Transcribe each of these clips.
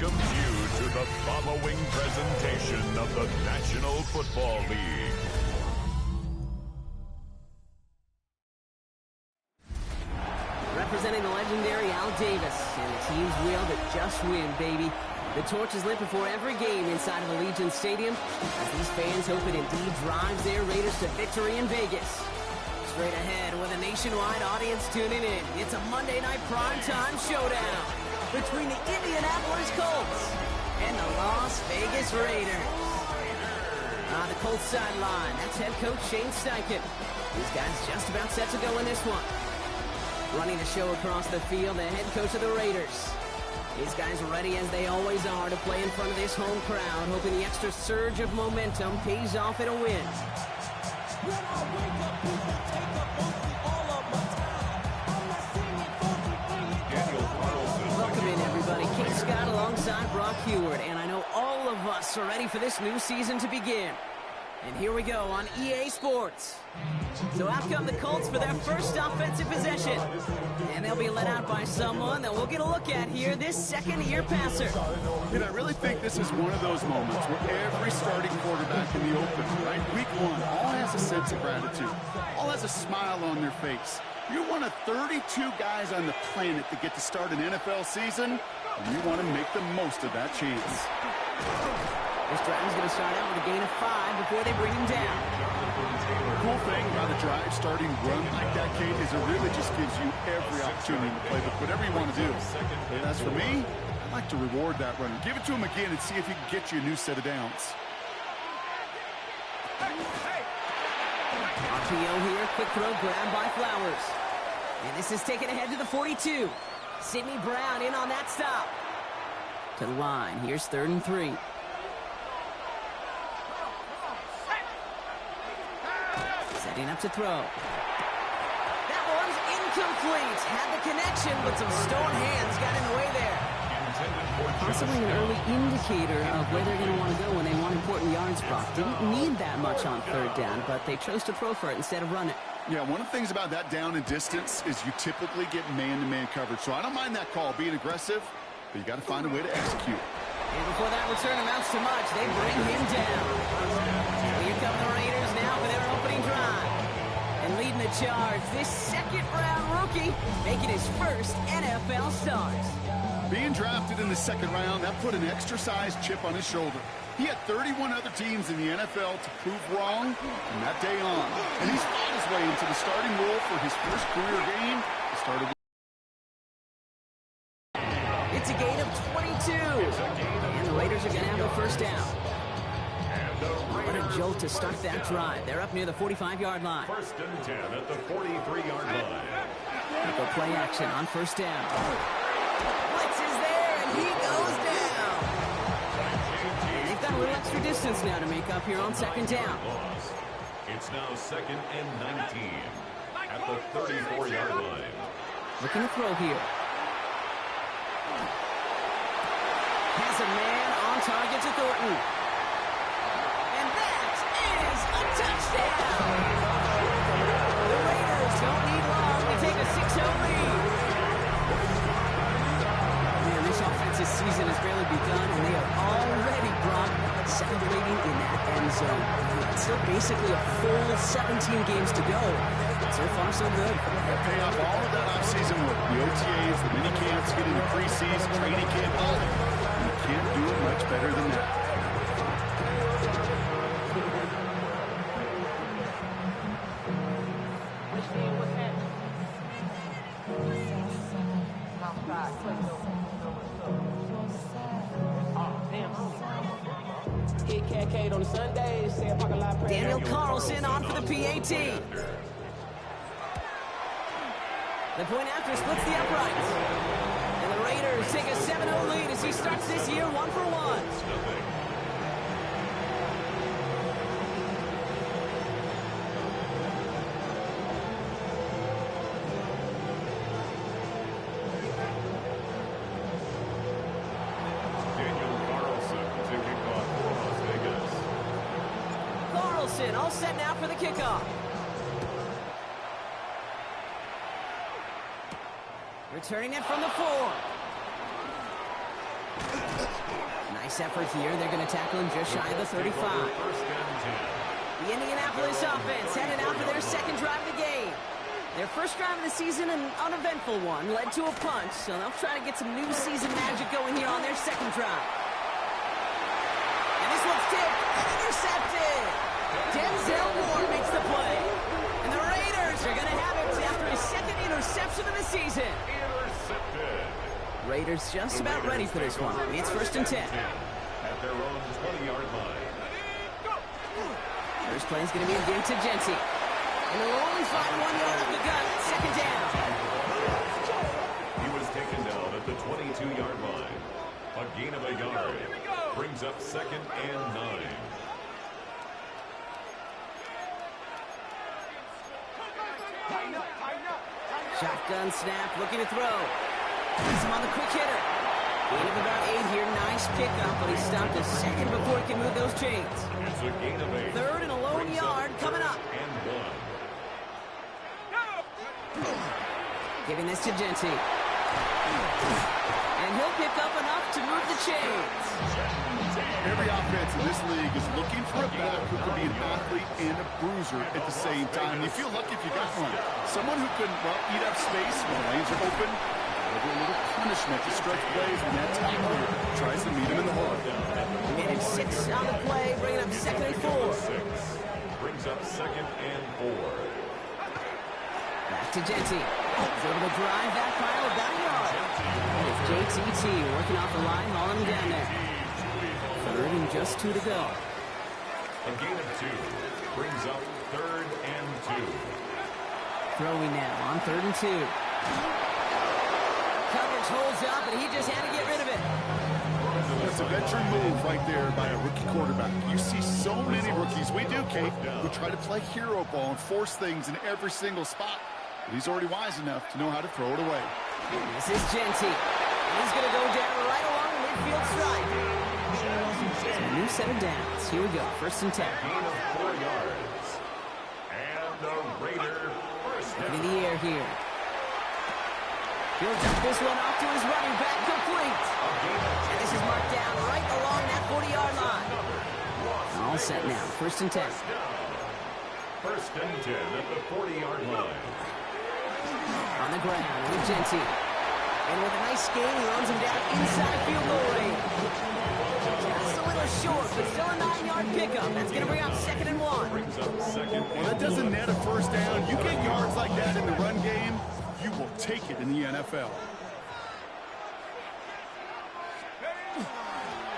welcomes you to the following presentation of the National Football League. Representing the legendary Al Davis and the team's will to just win, baby. The torch is lit before every game inside of Allegiant Stadium as these fans hope it indeed drives their Raiders to victory in Vegas. Straight ahead with a nationwide audience tuning in, it's a Monday night primetime showdown between the Indianapolis Colts and the Las Vegas Raiders. The Colts sideline, that's head coach Shane Steichen. These guys just about set to go in this one. Running the show across the field, the head coach of the Raiders. These guys are ready as they always are to play in front of this home crowd, hoping the extra surge of momentum pays off in a win. Welcome in, everybody. Kate Scott alongside Brock Heward, and I know all of us are ready for this new season to begin. And here we go on EA Sports. So out come the Colts for their first offensive possession. And they'll be led out by someone that we'll get a look at here, this second-year passer. And I really think this is one of those moments where every starting quarterback in the open, right, week one, all has a sense of gratitude. All has a smile on their face. You're one of 32 guys on the planet that get to start an NFL season, and you want to make the most of that chance. This drive is going to start out with a gain of 5 before they bring him down. The cool thing about a drive starting run like that, Kate, is it really just gives you every opportunity to play whatever you want to do. And as for me, I like to reward that runner. Give it to him again and see if he can get you a new set of downs. RPO here, quick throw grabbed by Flowers. And this is taken ahead to the 42. Sidney Brown in on that stop. To the line, here's 3rd and 3. Setting up to throw. That one's incomplete. Had the connection, but some stone hands got in the way there. Possibly an early indicator of where they're going to want to go when they want important yards, Brock. Didn't need that much on 3rd down, but they chose to throw for it instead of run it. Yeah, one of the things about that down and distance is you typically get man-to-man coverage. So I don't mind that call, being aggressive, but you got to find a way to execute. And before that return amounts to much, they bring him down. Here come the Raiders now for their opening drive. And leading the charge, this second-round rookie making his first NFL start. Being drafted in the 2nd round, that put an extra-sized chip on his shoulder. He had 31 other teams in the NFL to prove wrong from that day on. And he's fought his way into the starting role for his first career game. He started. It's a gain of 22. And the Raiders are going to have a first down. What a jolt to start that drive. They're up near the 45-yard line. 1st and 10 at the 43-yard line. Go play action on 1st down. Blitz is there, and he goes down. And they've got a little extra distance now to make up here on 2nd down. It's now 2nd and 19 at the 34-yard line. Looking to throw here. Has a man on target to Thornton. And that is a touchdown. The Raiders don't need long to take a 6-0 lead. Man, this offensive season has barely begun, and they are already, Brock, celebrating in that end zone. It's still basically a full 17 games to go. So far, so good. They pay off all of that offseason work. The OTAs, the mini camps, getting the preseason, training camp, all of it. You can't do it much better than that. Daniel Carlson on for the PAT. The point after splits the uprights. And the Raiders take a 7-0 lead as he starts this year 1-for-1. All set now for the kickoff. Returning it from the 4. Nice effort here. They're going to tackle him just shy of the 35. The Indianapolis offense headed out for their second drive of the game. Their first drive of the season, an uneventful one, led to a punch, so they'll try to get some new season magic going here on their second drive. And this one's tipped and intercepted. Denzel Ward makes the play. And the Raiders are going to have it after his second interception of the season. Intercepted. Raiders just about ready for this one. It's 1st and 10. At their own 20-yard line. First play is going to be a game to Genty. And they'll only find 1 yard up the gut. Second down. He was taken down at the 22-yard line. A gain of a yard. Brings up 2nd and 9. Shotgun snap, looking to throw. He's him on the quick hitter. Gain of about 8 here. Nice pickup, but he stopped a second before he can move those chains. It's a gain of 8. Third and a lone yard coming up. And 1. Giving this to Genty. And he'll pick up enough to move the chains. Every offense in this league is looking for a back who can be an athlete and a bruiser at the same time. You feel lucky if you got one. Someone who can, well, eat up space when the lanes are open. A little punishment to stretch plays when that tackler tries to meet him in the hole. And it's 6 on the play, bringing up 2nd and 4. 6. Brings up 2nd and 4. Back to Genty. He's able to drive that pile about a yard. And it's JTT working off the line, hauling him down there. 3rd and just 2 to go. A gain of 2. Brings up 3rd and 2. Throwing now on 3rd and 2. Coverage holds up, and he just had to get rid of it. It's a veteran move right there by a rookie quarterback. You see so many rookies, we do, Kate, who try to play hero ball and force things in every single spot. But he's already wise enough to know how to throw it away. This is Genty. He's going to go down right along the midfield stripe. So a new set of downs. Here we go. 1st and 10. Gain of 4 yards. And the Raider first down. In the air here. He'll dump this one off to his running back, complete. And this is marked down right along that 40-yard line. All set now. 1st and 10. 1st and 10 at the 40-yard line. On the ground with Genty. And with a nice gain, he runs him down inside field goal range. Just a little short, but still a 9-yard pickup. That's going to bring up 2nd and 1. Brings up 2nd. Well, that doesn't net a first down. You get yards like that in the run game, you will take it in the NFL.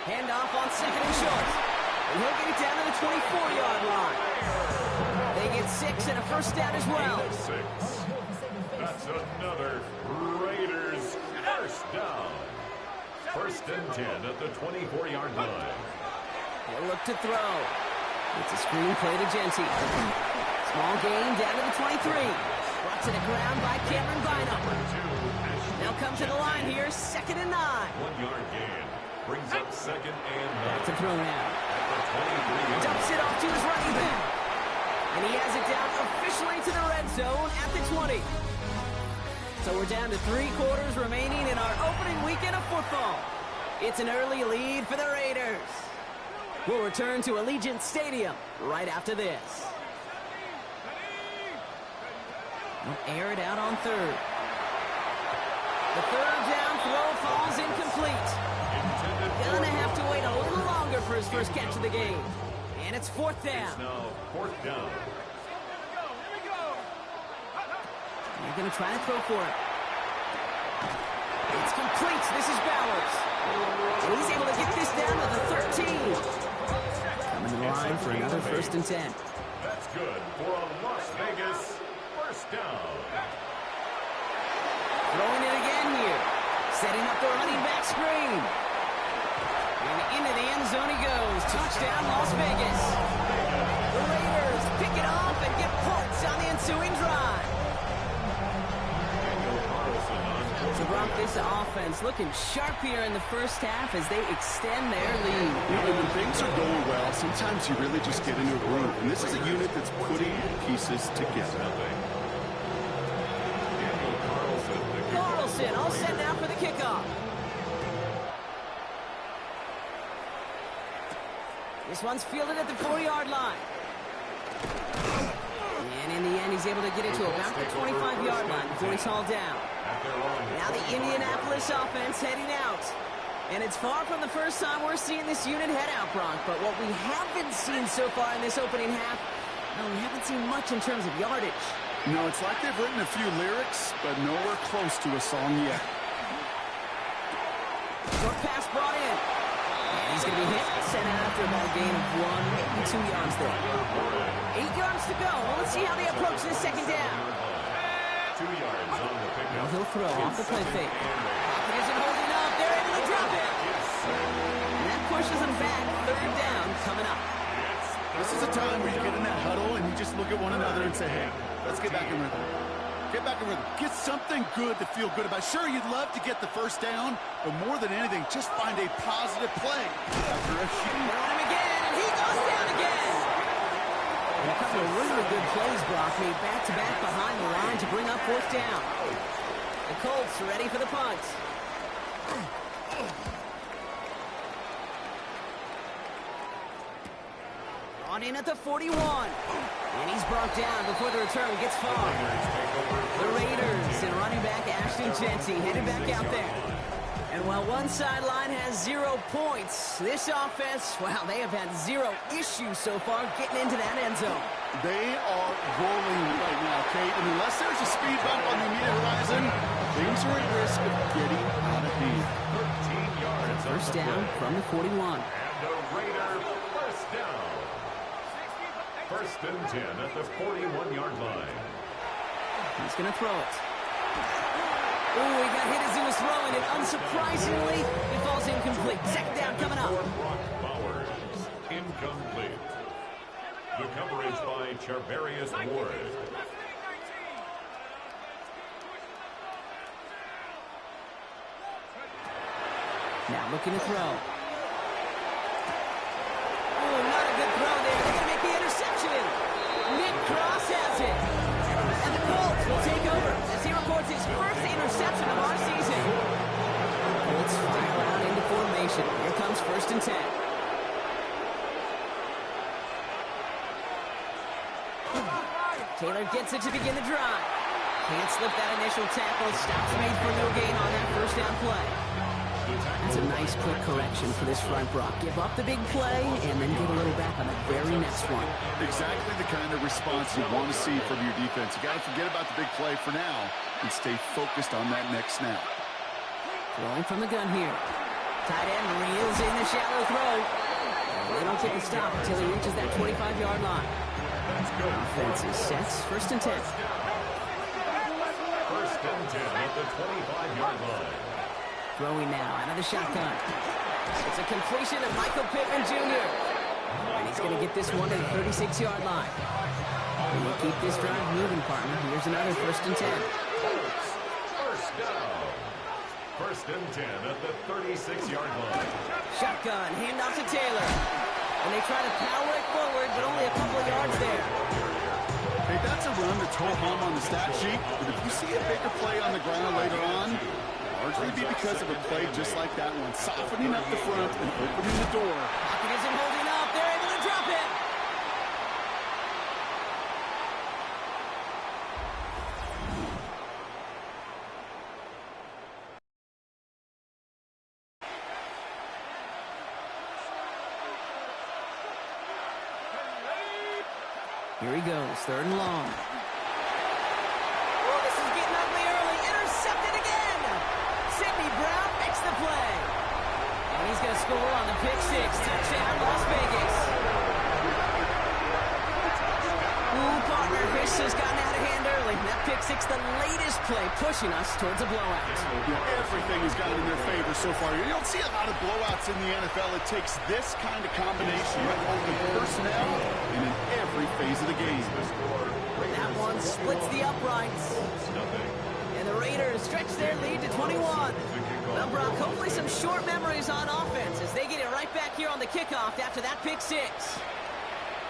Handoff on 2nd and short. And he'll get it down to the 24-yard line. They get 6 and a first down as well. 6. That's another Raiders first down. 1st and 10 at the 24-yard line. He'll look to throw. It's a screen play to Genty. Small gain down to the 23. Brought to the ground by Cameron Bynum. They'll come to the line here, 2nd and 9. 1-yard gain. Brings up 2nd and 9. Back to throw now. At the 23. Dumps it off to his running back. And he has it down officially to the red zone at the 20. So we're down to 3 quarters remaining in our opening weekend of football. It's an early lead for the Raiders. We'll return to Allegiant Stadium right after this. They'll air it out on 3rd. The 3rd down throw falls incomplete. Gonna have to wait a little longer for his first catch of the game. And it's 4th down. It's now 4th down. They're going to try to throw for it. It's complete. This is Bowers. And he's able to get this down to the 13. Coming to the line for another 1st and 10. That's good for a Las Vegas first down. Throwing it again here. Setting up the running back screen. And into the end zone he goes. Touchdown, Las Vegas. The Raiders pick it off and get points on the ensuing drive. So Brock, this offense looking sharp here in the first half as they extend their lead. You know, when things are going well, sometimes you really just get into a groove. And this is a unit that's putting pieces together. Carlson all set now for the kickoff. This one's fielded at the 4-yard line. And in the end, he's able to get it to about the 25-yard line before he's hauled down. Now the Indianapolis offense heading out. And it's far from the first time we're seeing this unit head out, Brock. But what we haven't seen so far in this opening half, no, we haven't seen much in terms of yardage. No, it's like they've written a few lyrics, but nowhere close to a song yet. Short pass brought in. And he's going to be hit, sent out after about a gain of 1, maybe 2 yards there. 8 yards to go. Well, let's see how they approach this second down. 2 yards on the pickup. Now he'll throw off the play fake. Pocket isn't holding up. They're able to drop it. And that pushes them back. 3rd down coming up. This is a time where you get in that huddle and you just look at one another and say, hey, let's get back in rhythm. Get back in rhythm. Get something good to feel good about. Sure, you'd love to get the first down, but more than anything, just find a positive play. After a They're on him again, and he goes down again. And a couple of really good plays, Brock, made back-to-back behind the line to bring up 4th down. The Colts are ready for the punt. On in at the 41. And he's brought down before the return gets far. The Raiders and running back Ashton Jeanty headed back out there. And while one sideline has 0 points, this offense, wow, they have had 0 issues so far getting into that end zone. They are rolling right now, Kate. And unless there's a speed bump on the immediate horizon, things are at risk of getting out of hand. 13 yards. First down from the 41. And the Raider first down. 1st and 10 at the 41-yard line. He's going to throw it. Oh, he got hit as he was throwing it. Unsurprisingly, it falls incomplete. Second down coming up. Brock Bowers, incomplete. The coverage by Charvarius Ward. Now looking to throw. Oh, not a good throw there. They're going to make the interception. Nick Cross has it. And the Colts will take over as he records his first interception of our season. Colts file out into formation. Here comes 1st and 10. Taylor gets it to begin the drive. Can't slip that initial tackle. Stops made for no gain on that first down play. That's a nice quick correction for this front, Brock. Give up the big play and then get a little back on the very next one. Exactly the kind of response you want to see from your defense. You got to forget about the big play for now and stay focused on that next snap. Throwing from the gun here. Tight end reels in the shallow throw. They don't get the stop until he reaches that 25-yard line. Offense is set. 1st and 10. 1st and 10 at the 25-yard line. Throwing now out of the shotgun. It's a completion of Michael Pittman Jr. And he's going to get this one to the 36-yard line. And we'll keep this drive moving, partner. Here's another 1st and 10. First down. 1st and 10 at the 36-yard line. Shotgun, handoff to Taylor. And they try to power it forward, but only a couple of yards there. Hey, that's a run that's ho-hum on the stat sheet, but if you see a bigger play on the ground later on, largely be because of a play just like that one, softening up the front and opening the door. Pocket isn't holding up. They're able to drop it. Here he goes, 3rd and long. Oh, this is getting ugly early. Intercepted again. Sidney Brown makes the play. And he's going to score on the pick 6. Touchdown, Las Vegas. Ooh, partner, this has gotten out of hand early. That pick 6, the latest play, pushing us towards a blowout. Yeah, everything has gone in their favor so far. You don't see a lot of blowouts in the NFL. It takes this kind of combination, both in personnel and in every phase of the game. That one splits the uprights. And the Raiders stretch their lead to 21. Well, Brock, hopefully some short memories on offense as they get it right back here on the kickoff after that pick 6.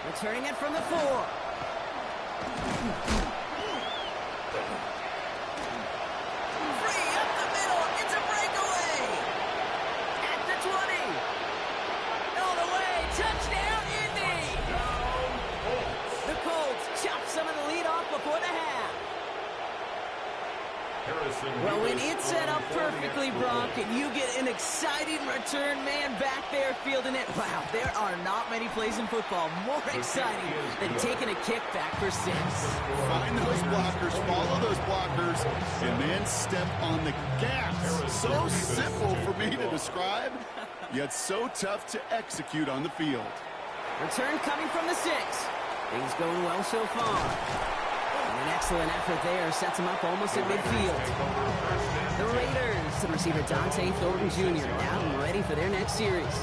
Returning it from the 4. Free up the middle. It's a breakaway. At the 20. All the way. Touchdown, Well, when it's set up perfectly, Brock, and you get an exciting return man back there fielding it, wow, there are not many plays in football more exciting than taking a kickback for 6. Find those blockers, follow those blockers, and then step on the gas. So simple for me to describe, yet so tough to execute on the field. Return coming from the 6. Things going well so far. An excellent effort there sets him up almost at midfield. The Raiders, the receiver Dante Thornton Jr. out and ready for their next series.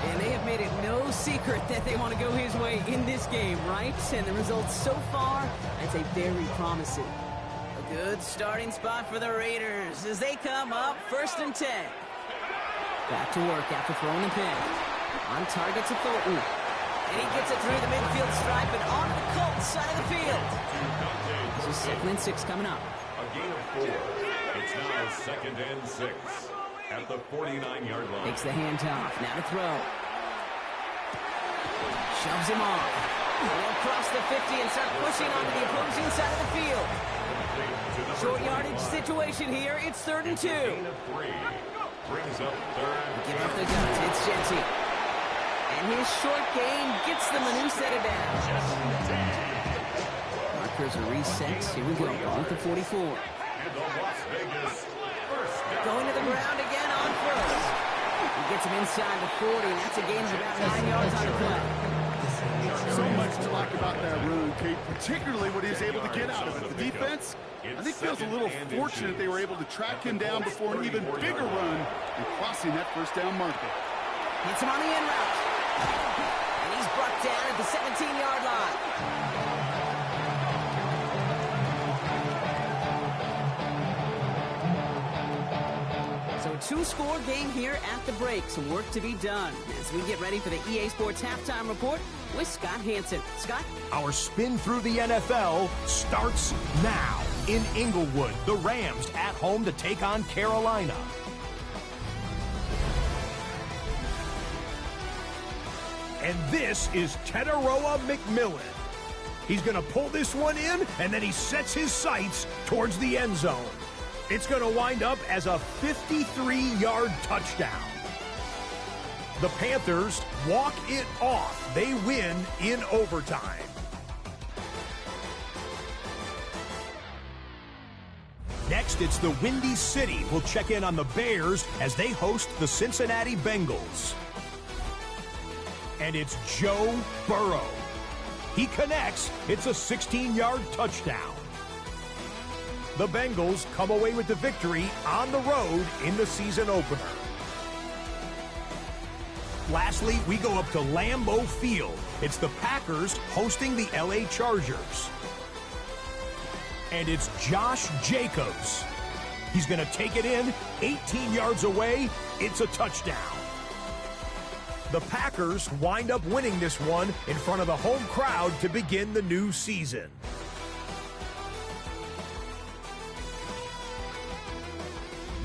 And they have made it no secret that they want to go his way in this game, right? And the results so far, I'd say very promising. A good starting spot for the Raiders as they come up 1st and 10. Back to work after throwing the pick. On target to Thornton. And he gets it through the midfield stripe and onto the Colts side of the field. So 2nd and 6 coming up. A gain of 4. It's now 2nd and 6 at the 49-yard line. Takes the handoff. Now to throw. Shoves him off. They'll cross the 50 and start pushing onto the opposing side of the field. Short yardage situation here. It's 3rd and 2. Gain of 3. Brings up 3rd. Give up the guns. It's Genty. And his short gain gets them a new set of downs. Markers are reset. Here we go. On to 44. And the Las Vegas first down. Going to the ground again on first. He gets him inside the 40, and that's a gain of about 9 yards on the play. So much to like about that run, Kate, particularly what he was able to get out of it. The defense, I think, feels a little fortunate they were able to track him down before an even bigger run and crossing that 1st down marker. Hits him on the end route. And he's brought down at the 17-yard line. So a 2-score game here at the break. Some work to be done as we get ready for the EA Sports Halftime Report with Scott Hansen. Scott? Our spin through the NFL starts now. In Inglewood, the Rams at home to take on Carolina. And this is Teteroa McMillan. He's going to pull this one in, and then he sets his sights towards the end zone. It's going to wind up as a 53-yard touchdown. The Panthers walk it off. They win in overtime. Next, it's the Windy City. We'll check in on the Bears as they host the Cincinnati Bengals. And it's Joe Burrow. He connects. It's a 16-yard touchdown. The Bengals come away with the victory on the road in the season opener. Lastly, we go up to Lambeau Field. It's the Packers hosting the LA Chargers. And it's Josh Jacobs. He's going to take it in, 18 yards away. It's a touchdown. The Packers wind up winning this one in front of the home crowd to begin the new season.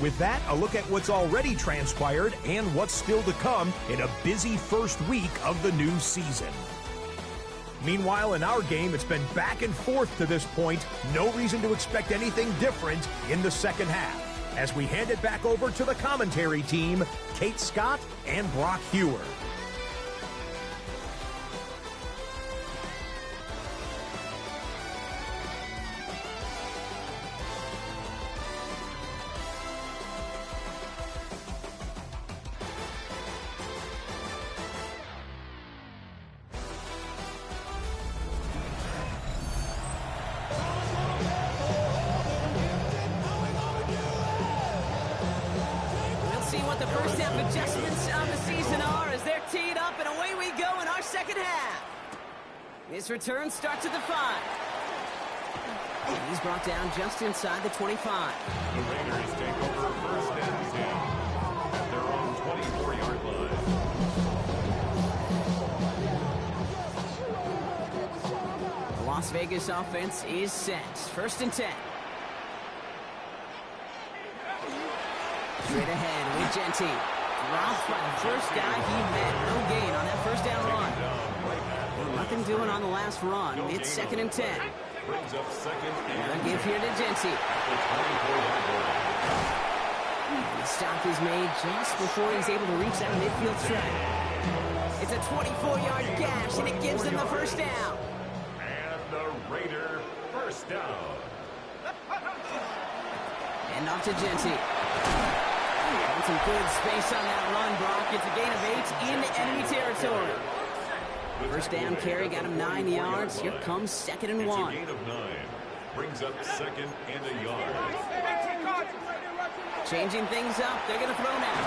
With that, a look at what's already transpired and what's still to come in a busy first week of the new season. Meanwhile, in our game, it's been back and forth to this point. No reason to expect anything different in the second half. As we hand it back over to the commentary team, Kate Scott and Brock Hewer. What the first half adjustments of the season are as they're teed up, and away we go in our second half. This return starts at the 5. And he's brought down just inside the 25. The Raiders take over 1st and 10 at their own 24-yard line. The Las Vegas offense is set. 1st and 10. Straight ahead with Genty. Dropped by the first guy he met. No gain on that 1st down run. Nothing doing on the last run. It's 2nd and 10. Brings up second and give here to Genty. at the 24-yard line. The stop is made just before he's able to reach that midfield strike. It's a 24-yard gash, and it gives him the first down. And the Raider first down. And off to Genty. And some good space on that run, Brock. It's a gain of 8 in enemy territory. First down carry got him 9 yards. Here comes second and 1. It's a gain of 9. Brings up second and a yard. Changing things up. They're going to throw now.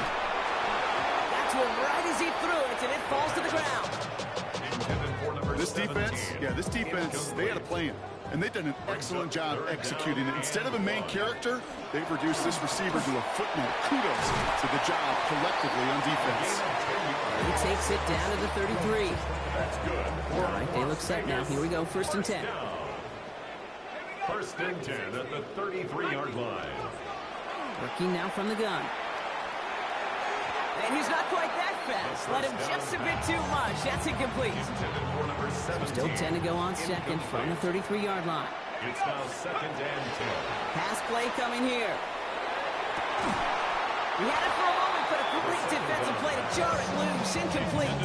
That's one right as he threw it, and it falls to the ground. Intended for number This 17. defense, they had a plan. And they've done an excellent job executing it. Instead of a main character, they've reduced this receiver to a footnote. Kudos to the job collectively on defense. He takes it down to the 33. That's good. All right, they look set now. Here we go, first and 10. First and 10 at the 33-yard line. Working now from the gun. And he's not quite that fast. Let him just a bit too much. That's incomplete. Intended for number 17. Still 10 to go on second from the 33-yard line. It's now second and 10. Pass play coming here. He had it for a moment, but a complete defensive play to jar it loose. Incomplete.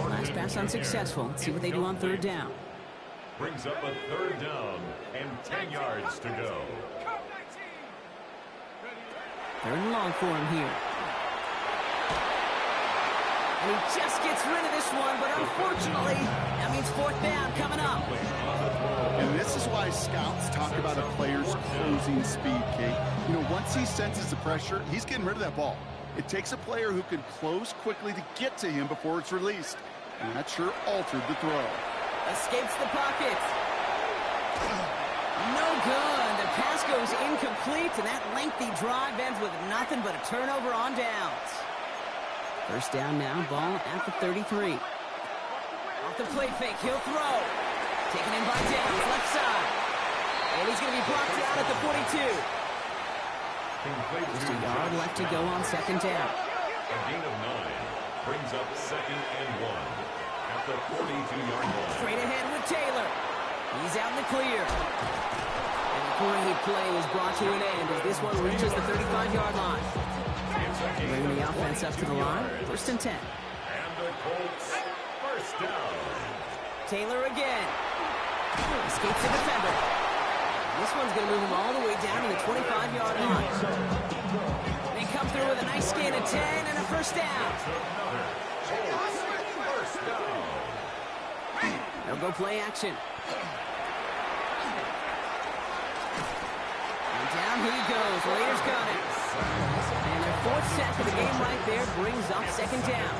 Last pass unsuccessful. Let's see what they do on third down. Brings up a third down and 10 yards to go. Third and long for him here. And he just gets rid of this one, but unfortunately, that means fourth down coming up. And this is why scouts talk about a player's closing speed, Kate. You know, once he senses the pressure, he's getting rid of that ball. It takes a player who can close quickly to get to him before it's released. And that sure altered the throw. Escapes the pocket. No good. The pass goes incomplete, and that lengthy drive ends with nothing but a turnover on downs. First down now, ball at the 33. Off the play fake, he'll throw. Taken in by Downs, left side. And he's going to be blocked out at the 42. Just a yard left to go on second down. A gain of 9 brings up second and 1 at the 42-yard line. Straight ahead with Taylor. He's out in the clear. And a great play is brought to an end as this one reaches the 35-yard line. Bringing the offense up to the line. First and 10. And the Colts first down. Taylor again. Escapes the defender. This one's going to move him all the way down to the 25-yard line. They come through with a nice gain of 10 and a first down. First down. They'll go play action. And down he goes. Raiders got it. And their fourth sack of the game right there brings up second down.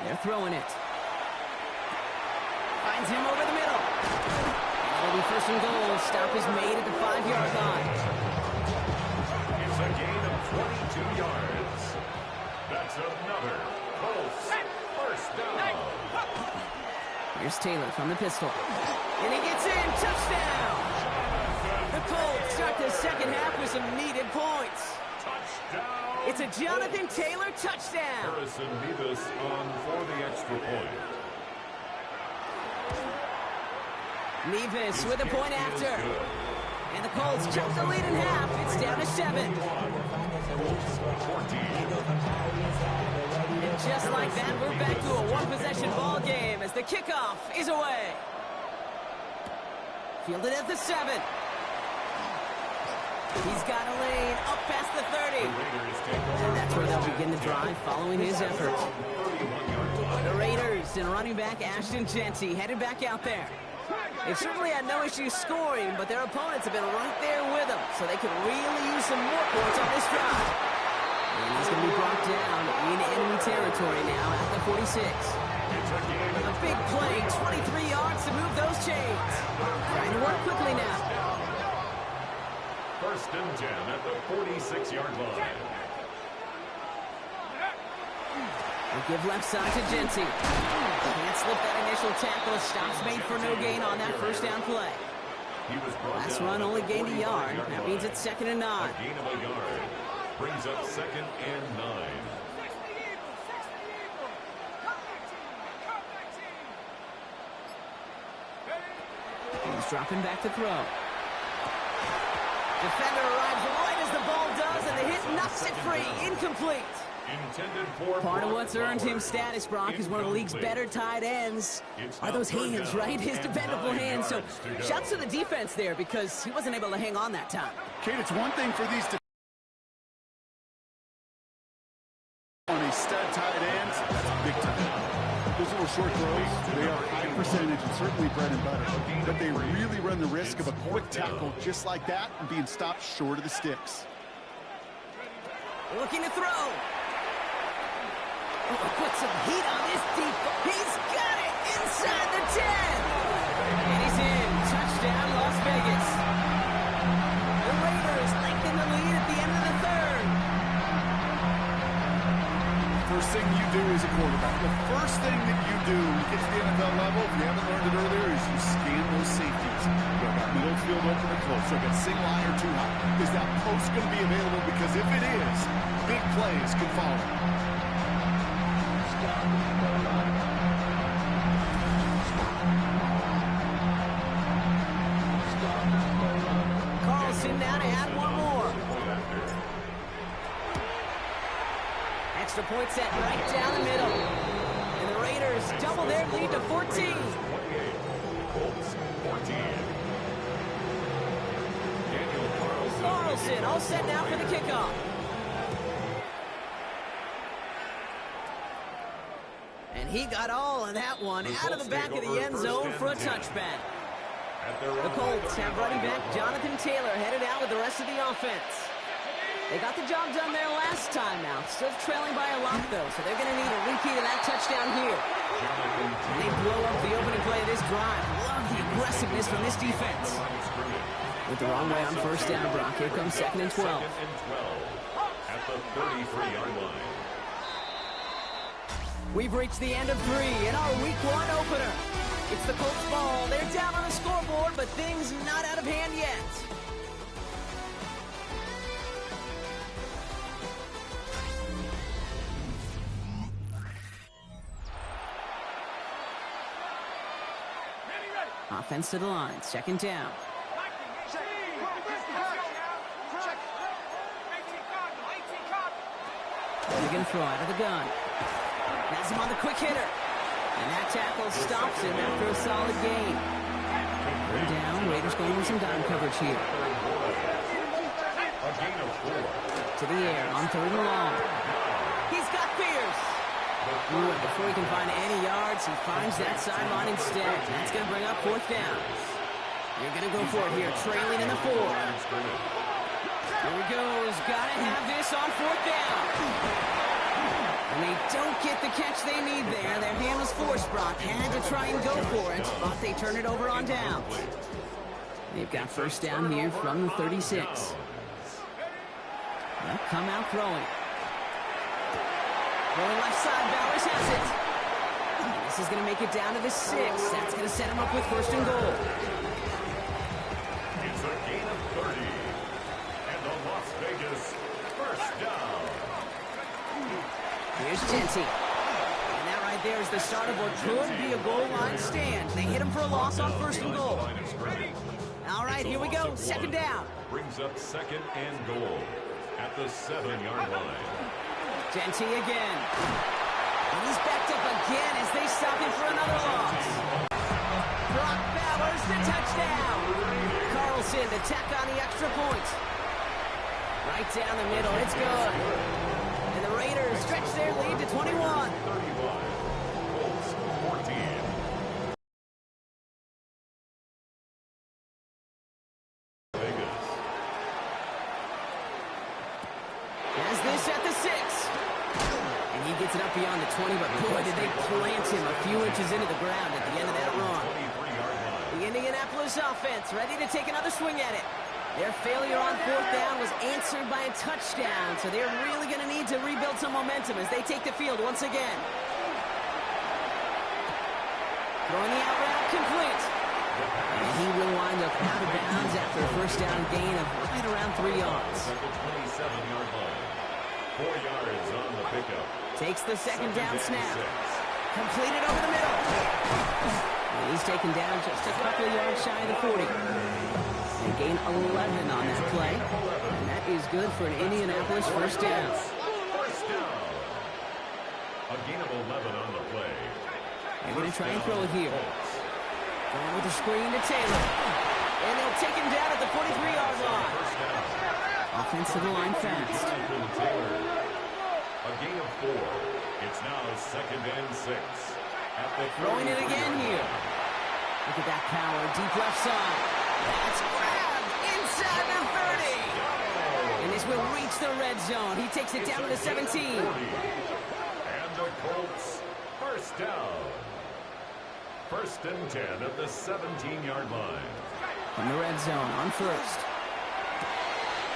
They're throwing it. Finds him over the middle. It'll be first and goal. Stop is made at the 5-yard line. It's a gain of 22 yards. That's another Colts first down. Here's Taylor from the pistol. And he gets in. Touchdown! The Colts start the second half with some needed points. Touchdown. It's a Jonathan Taylor touchdown. Harrison Nevis on for the extra point. Nevis with a point after. And the Colts jump the lead in half. It's down to 7. And just like that, we're back to a one-possession ball game as the kickoff is away. Fielded at the 7. He's got a lane up past the 30. And that's where they'll begin the drive following his effort. The Raiders and running back Ashton Genty headed back out there. They've certainly had no issues scoring, but their opponents have been right there with them, so they could really use some more points on this drive. And he's going to be brought down in enemy territory now at the 46. A big play, 23 yards to move those chains. Trying to work quickly now. First and 10 at the 46-yard line. They give left side to Genty. Can't slip that initial tackle. Stops made for no gain on that first down play. Last run only gained a yard. That means it's second and 9. A gain of a yard brings up second and 9. dropping back to throw. Defender arrives right as the ball does, and the hit knocks it free. Incomplete. Part of what's earned him status, Brock, is one of the league's better tight ends. Are those hands, right? His dependable hands. So shouts to the defense there because he wasn't able to hang on that time. Kate, it's one thing for these on a stud tight end. That's big time. Those little short throws, they are high percentage and certainly bread and butter. But they really run the risk of a quick tackle just like that and being stopped short of the sticks. Looking to throw. Oh, put some heat on this deep. He's got it inside the 10. And he's in. Touchdown, Las Vegas. The Raiders lengthen the lead at the end of the third. First thing you do as a quarterback, the first thing that you do when you get to the NFL level, if you haven't learned it earlier, is you scan those safeties. You got middle field open or close. So got single line or too high. Is that post going to be available? Because if it is, big plays can follow. Carlson now to add one more. Extra point set right down the middle. And the Raiders double their lead to 14. Carlson all set now for the kickoff. And he got all of that one out of the back of the end zone for a touchback. The Colts have running back Jonathan Taylor headed out with the rest of the offense. They got the job done there last time now. Still trailing by a lot, though, so they're going to need a repeat of that touchdown here. They blow up the opening play of this drive. Love the aggressiveness from this defense. With the wrong way on first down, Brock. Here comes 2nd and 12. At the 33-yard line. We've reached the end of 3 in our Week 1 opener. It's the Colts ball. They're down on the scoreboard, but things not out of hand yet. Offense to the line. 2nd down. They're going to throw out of the gun. Has him on the quick hitter. And that tackle stops him after a solid gain. They're down. Raiders going with some dime coverage here. To the air on 3rd and long. He's got Pierce. Ooh, and before he can find any yards, he finds that sideline instead. That's going to bring up 4th down. You're going to go for it here, trailing in the 4. Here he goes. Got to have this on 4th down. And they don't get the catch they need there. Their hand was forced, Brock. Had to try and go for it, but they turn it over on down. They've got 1st down here from the 36. They'll come out throwing. Going left side, Bowers has it. And this is going to make it down to the 6. That's going to set him up with 1st and goal. It's a gain of 30. And the Las Vegas 1st down. Here's Genty. And that right there is the start of what could be a goal line stand. They hit him for a loss on 1st and goal. All right, here we go. 2nd down. Brings up 2nd and goal at the 7-yard line. Genty again. And he's backed up again as they stop him for another loss. Brock Bowers, the touchdown. Carlson to tack on the extra point. Right down the middle. It's good. And the Raiders stretch their lead to 21. 31. Colts 14. Vegas. Has this at the 6. And he gets it up beyond the 20, but boy, did they plant him a few inches into the ground at the end of that run. The Indianapolis offense ready to take another swing at it. Their failure on 4th down was answered by a touchdown, so they're really going to need to rebuild some momentum as they take the field once again. Throwing the out route complete. And he will wind up out of bounds after a 1st down gain of right around 3 yards. At the 27-yard line. 4 yards on the pickup. Takes the 2nd down snap. Completed over the middle. And he's taken down just a couple of yards shy of the 40. They gain 11 on that play, and that is good for an Indianapolis first down. First down. A gain of 11 on the play. They're going to try and throw it here. Going with the screen to Taylor. And they'll take him down at the 43-yard line. Offensive line fast. A gain of 4. It's now 2nd and 6. Throwing it again here. Look at that power, deep left side. That's grabbed inside the 30. And this will reach the red zone. He takes it down to the 17. And the Colts, first down. 1st and 10 at the 17-yard line. From the red zone on first.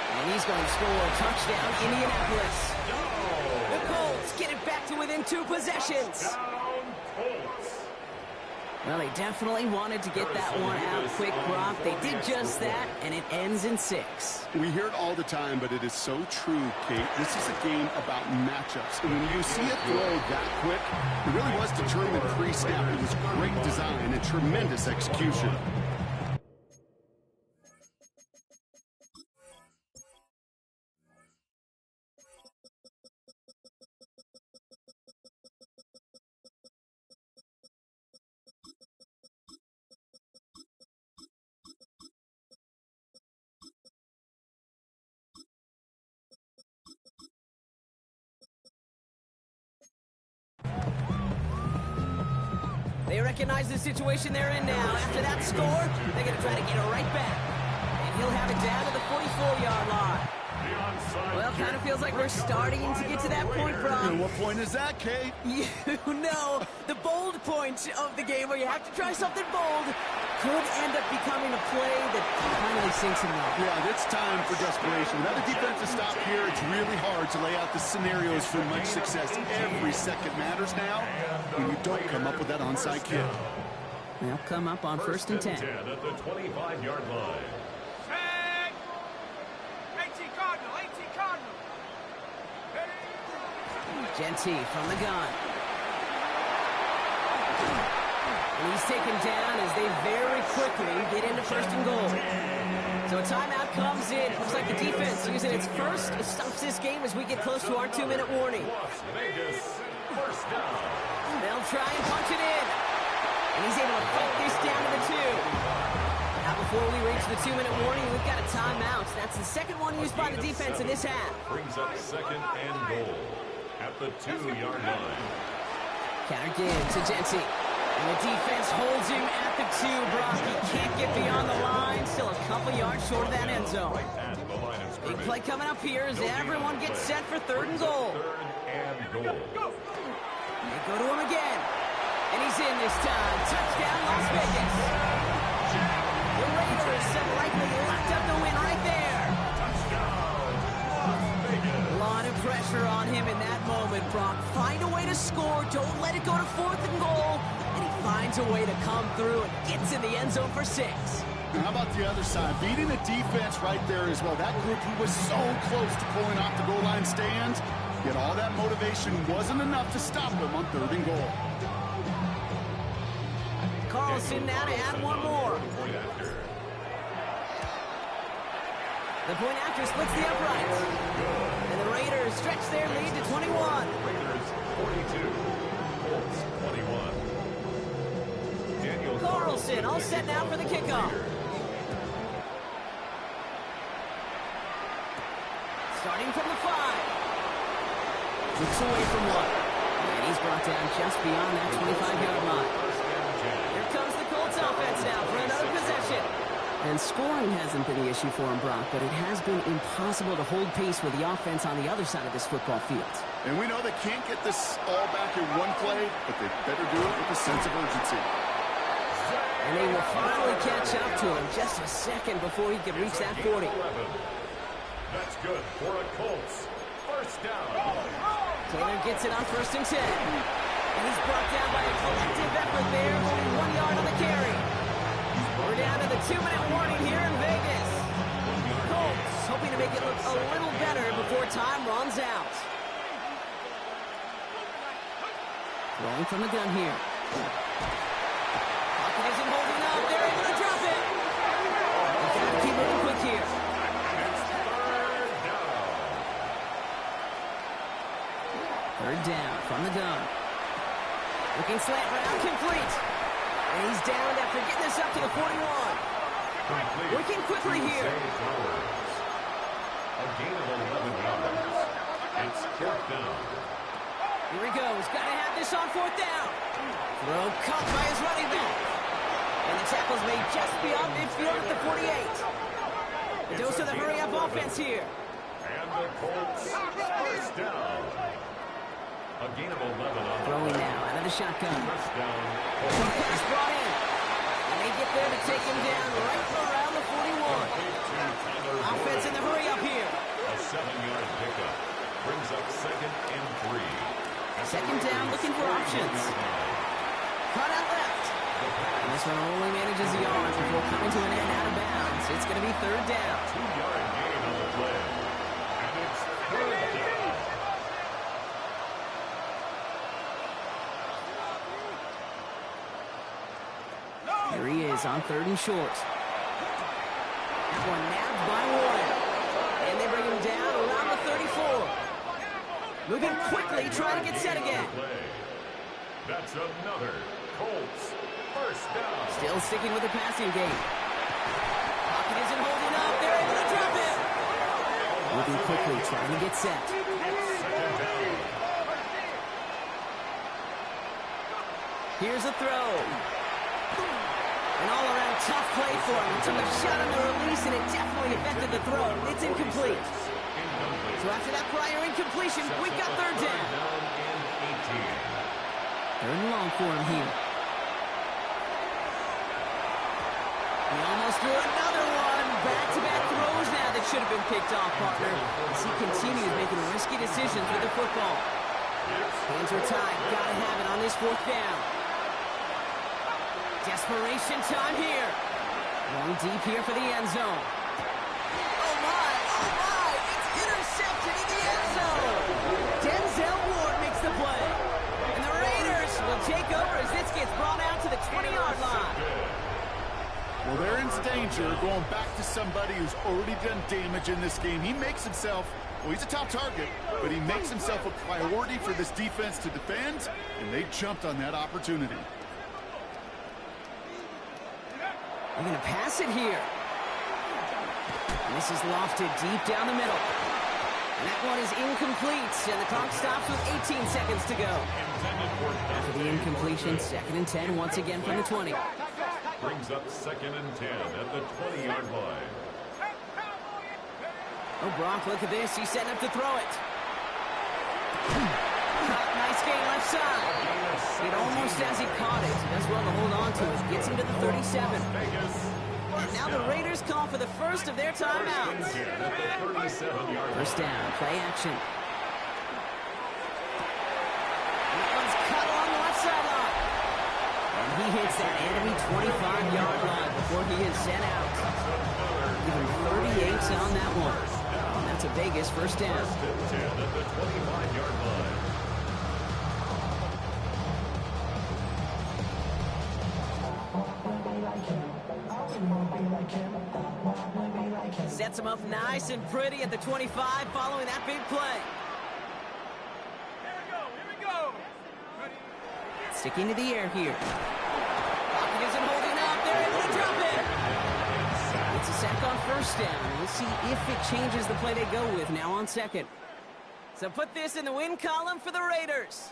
And he's going to score a touchdown, Indianapolis. The Colts get it back to within 2 possessions. Well, they definitely wanted to get that one out quick, Brock. They did just that, and it ends in 6. We hear it all the time, but it is so true, Kate. This is a game about matchups. And when you see a throw that quick, it really was determined pre-snap. It was great design and tremendous execution. They recognize the situation they're in now. After that score, they're going to try to get it right back. And he'll have it down to the 44-yard line. Well, kind of feels like we're starting to get to that point, Brock. And what point is that, Kate? You know, the bold point of the game where you have to try something bold could end up becoming a play that finally sinks him up. Yeah, it's time for desperation. Without a defensive stop here, it's really hard to lay out the scenarios for much success. Every second matters now when you don't come up with that onside kick. They'll come up on 1st and 10. At the 25-yard line. Genty from the gun. And he's taken down as they very quickly get into 1st and goal. So a timeout comes in. Looks like the defense using its first stops this game as we get close to our 2-minute warning. Las Vegas, first down. They'll try and punch it in. And he's able to fight this down to the 2. Now before we reach the 2-minute warning, we've got a timeout. That's the second one used by the defense in this half. Brings up 2nd and goal at the 2-yard line. Counter give to Genty. And the defense holds him at the 2, Brock. He can't get beyond the line. Still a couple yards short of that end zone. Big play coming up here as everyone gets set for 3rd and goal. 3rd and goal. They go to him again. And he's in this time. Touchdown, Las Vegas. The Raiders have likely locked up the win right there. A lot of pressure on him in that moment, Brock. Find a way to score. Don't let it go to 4th and goal. And he finds a way to come through and gets in the end zone for 6. And how about the other side? Beating the defense right there as well. That group who was so close to pulling off the goal line stands, yet all that motivation wasn't enough to stop them on 3rd and goal. Carlson now to add one more. The point after splits the uprights. And the Raiders stretch their lead to 21. Raiders 42, Colts 21. Daniel Carlson all set now for the kickoff. Starting from the 5. Looks away from 1. And he's brought down just beyond that 25-yard line. Here comes the Colts offense now for another possession. And scoring hasn't been the issue for him, Brock, but it has been impossible to hold pace with the offense on the other side of this football field. And we know they can't get this all back in one play, but they better do it with a sense of urgency. And they will finally catch up to him just a second before he can reach that 40. That's good for a Colts. First down. Taylor gets it on 1st and 10. And he's brought down by a collective effort there, only 1 yard on the carry. We're down to the 2-minute warning here in Vegas. Colts hoping to make it look a little better before time runs out. Rolling from the gun here. Pocket is in Looking slant route complete. And he's down after getting this up to the 41. Working quickly here. A gain of 11 yards. It's fourth down. Here he goes. Got to have this on fourth down. Throw caught by his running back. And the tackle's made just beyond midfield at the 48. A dose of the hurry-up offense here. And the Colts first down. A gain of 11 on throwing now out of the shotgun. First down. Pass brought in. And they get there to take him down right around the 41. Offense in the hurry-up here. A 7-yard pickup. Brings up second and 3. Second down, looking for options. Cut out left. And this one only manages the yards before coming to an end out of bounds. It's going to be third down. 2-yard gain on the play. And it's third down. Here he is on third and short. That one nabbed by Warren. And they bring him down around the 34. Moving quickly, trying to get set again. That's another Colts first down. Still sticking with the passing game. Pocket isn't holding up. They're able to drop it. Moving quickly, trying to get set. Second down. Here's a throw. An all-around tough play for him. Took a shot on the release, and it definitely affected the throw. It's incomplete. So after that prior incompletion, we got third down. Third and long for him here. He almost threw another one. Back-to-back throws now that should have been picked off, partner. As he continues making risky decisions with the football. Hands are tied. Gotta have it on this fourth down. Desperation time here. Going deep here for the end zone. Oh my, it's intercepted in the end zone. Denzel Ward makes the play. And the Raiders will take over as this gets brought out to the 20-yard line. Well, they're in danger going back to somebody who's already done damage in this game. He makes himself, well, he's a top target, but he makes himself a priority for this defense to defend, and they jumped on that opportunity. They're going to pass it here. And this is lofted deep down the middle. And that one is incomplete, and the clock stops with 18 seconds to go. After the incompletion, second and 10 once again from the 20. Brings up second and 10 at the 20-yard line. Oh, Brock, look at this. He's setting up to throw it. Nice gain left side. It almost as he caught it. Does well to hold on to it. Gets him to the 37. And now the Raiders call for the first of their timeouts. First down, play action. That one's cut along the left sideline. And he hits that enemy 25-yard line before he is sent out. Even 38 on that one. And that's a Vegas first down. First and 10 at the 25-yard line. Sets him up nice and pretty at the 25 following that big play. Here we go. Sticking to the air here. Pocket isn't holding up. They're able to drop it. It's a sack on first down. We'll see if it changes the play they go with now on second. So put this in the win column for the Raiders.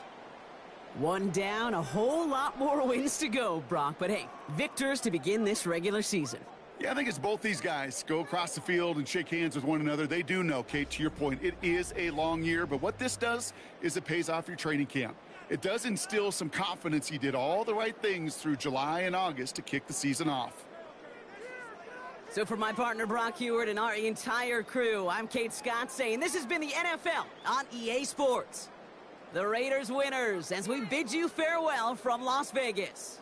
One down, a whole lot more wins to go, Brock. But hey, victors to begin this regular season. Yeah, I think it's both these guys go across the field and shake hands with one another. They do know, Kate, to your point, it is a long year. But what this does is it pays off your training camp. It does instill some confidence. You did all the right things through July and August to kick the season off. So for my partner Brock Heward and our entire crew, I'm Kate Scott saying this has been the NFL on EA Sports. The Raiders winners as we bid you farewell from Las Vegas.